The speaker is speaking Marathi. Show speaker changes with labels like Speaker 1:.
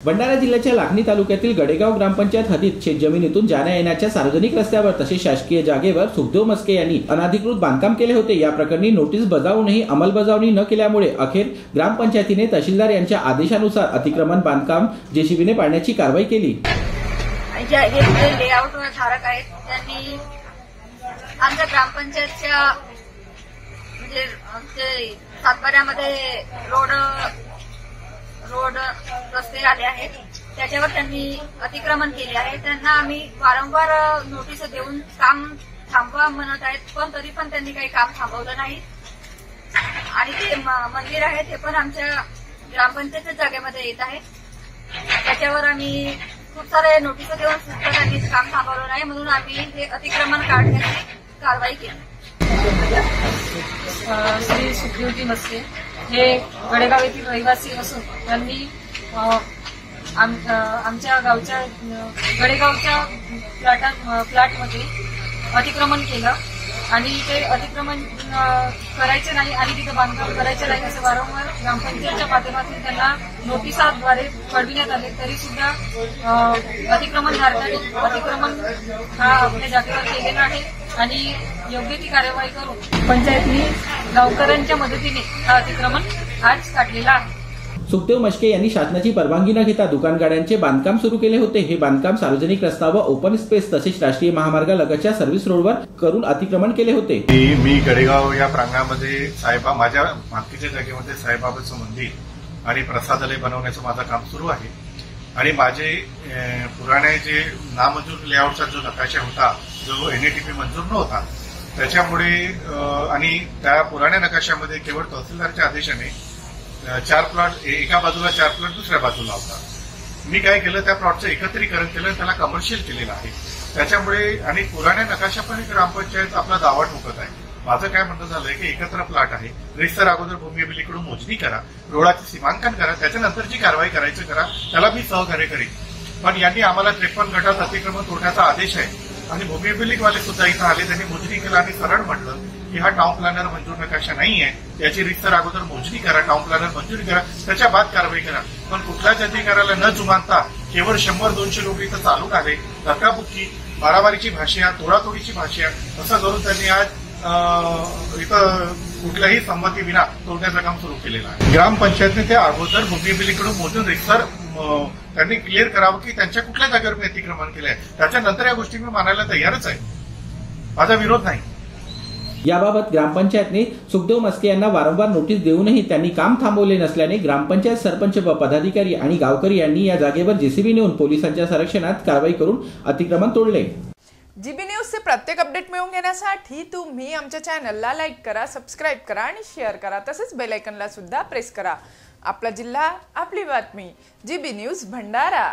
Speaker 1: भंडारा जिल्ह्याच्या लाखनी तालुक्यातील गडेगाव ग्रामपंचायत हद्दीत शेतजमिनीतून जाण्या येण्याच्या सार्वजनिक रस्त्यावर तसेच शासकीय जागेवर सुखदेव मस्के यांनी अनधिकृत बांधकाम केले होते। या प्रकरणी नोटीस बजावूनही अंमलबजावणी न केल्यामुळे अखेर ग्रामपंचायतीने तहसीलदार यांच्या आदेशानुसार अतिक्रमण बांधकाम जेसीबीने पाडण्याची कारवाई केली।
Speaker 2: लेआउट धारक आहेत त्यांनी आमच्या ग्रामपंचायतच्या म्हणजे सातबाऱ्यामध्ये रोड रस्ते आले आहेत, त्याच्यावर त्यांनी अतिक्रमण केले आहे। त्यांना आम्ही वारंवार नोटीस देऊन काम थांबवा म्हणत आहेत, पण तरी पण त्यांनी काही काम थांबवलं नाही। आणि ते मंदिर आहे ते पण आमच्या ग्रामपंचायतच्या जागेमध्ये येत आहे, त्याच्यावर आम्ही खूप सारे नोटीस देऊन सुद्धा त्यांनी काम थांबवलं नाही, म्हणून आम्ही हे अतिक्रमण काढण्याची कारवाई केली।
Speaker 3: श्री सुखदेवजी मस्के हे गडेगाव येथील रहिवासी असून त्यांनी आमच्या गावच्या गडेगावच्या फ्लॅटमध्ये अतिक्रमण केलं आणि ते अतिक्रमण करायचे नाही आणि तिथे बांधकाम करायचे नाही असे वारंवार ग्रामपंचायतच्या माध्यमातून त्यांना नोटिसाद्वारे कळविण्यात आले, तरी सुद्धा अतिक्रमणधारकांनी अतिक्रमण हा आपल्या जागेवर केलेला आहे आणि योग्य ती कार्यवाही करून पंचायतनी गावकऱ्यांच्या मदतीने हा अतिक्रमण आज काढलेला आहे।
Speaker 1: सुखदेव मस्के यांनी शासनाची परवानगी न घेता दुकान गाड्यांचे बांधकाम सुरू केले होते। हे बांधकाम सार्वजनिक रस्ता व ओपन स्पेस तसेच राष्ट्रीय महामार्गालगतच्या सर्व्हिस रोडवर करून अतिक्रमण केले होते।
Speaker 4: मी गडेगाव या प्रांगणामध्ये माझ्या मालकीच्या जागेमध्ये साईबाबाचं मंदिर आणि प्रसादालय बनवण्याचं माझं काम सुरू आहे आणि माझे पुराणे जे नामंजूर लेआउटचा जो नकाशा होता, जो एनएटीपी मंजूर नव्हता, त्याच्यामुळे आणि त्या पुराण्या नकाशामध्ये केवळ तहसीलदारच्या आदेशाने 4 प्लॉट एका बाजूला 4 प्लॉट दुसऱ्या बाजूला होता। मी काय केलं, त्या प्लॉटचं एकत्रीकरण केलं, त्याला कमर्शियल केलेलं आहे। त्याच्यामुळे आणि पुराण्या नकाशा पण ग्रामपंचायत आपला दावा ठोकत आहे। माझं काय म्हणणं झालंय की एकत्र प्लॉट आहे, रेस्तर अगोदर भूमी अभिलेखकडून मोजणी करा, रोडाचे सीमांकन करा, त्याच्यानंतर जी कारवाई करायचं करा, त्याला मी सहकार्य करेन। पण यांनी आम्हाला 53 गटात अतिक्रमण तोडण्याचा आदेश आहे आणि भूमी अभिलेखवाले सुद्धा इथं आले, त्यांनी मोजणी केलं आणि सरळ म्हटलं की हा टाउन प्लॅनर मंजूर नकाशा नाहीये, त्याची रितसर अगोदर मोजणी करा, टाउन प्लॅनर मंजुरी करा, त्याच्या बाद कारवाई करा। पण कुठल्याच अधिकाऱ्याला न जुमानता केवळ 100-200 लोक इथं चालून आले, धक्काबुक्की, मारामारीची भाषा, तोडातोडीची भाषा असं करून त्यांनी आज इथं कुठल्याही संमती विना तोडण्याचं काम सुरू केलेलं आहे। ग्रामपंचायतने ते अगोदर भूमी अभिलेखकडून मोजून रितसर त्यांनी क्लिअर करावं की त्यांच्या कुठल्या जागेवर मी अतिक्रमण केलंय, त्याच्यानंतर या गोष्टी मी मानायला तयारच आहे, माझा विरोध नाही।
Speaker 1: याबाबत ग्रामपंचायतने सुखदेव मस्के यांना वारंवार नोटीस देऊनही त्यांनी काम थांबवले नसल्याने ग्रामपंचायत सरपंच व पदाधिकारी आणि गावकरी यांनी या जागेवर जेसीबी नेऊन पोलिसांच्या संरक्षणात कारवाई करून अतिक्रमण तोडले।
Speaker 5: जीबी न्यूजचे प्रत्येक अपडेट मिळवून घेण्यासाठी तुम्ही आमच्या चॅनलला लाईक करा, सबस्क्राईब करा आणि शेअर करा, तसेच बेल आयकॉनला सुद्धा प्रेस करा। आपला जिल्हा, आपली बातमी, जीबी न्यूज भंडारा।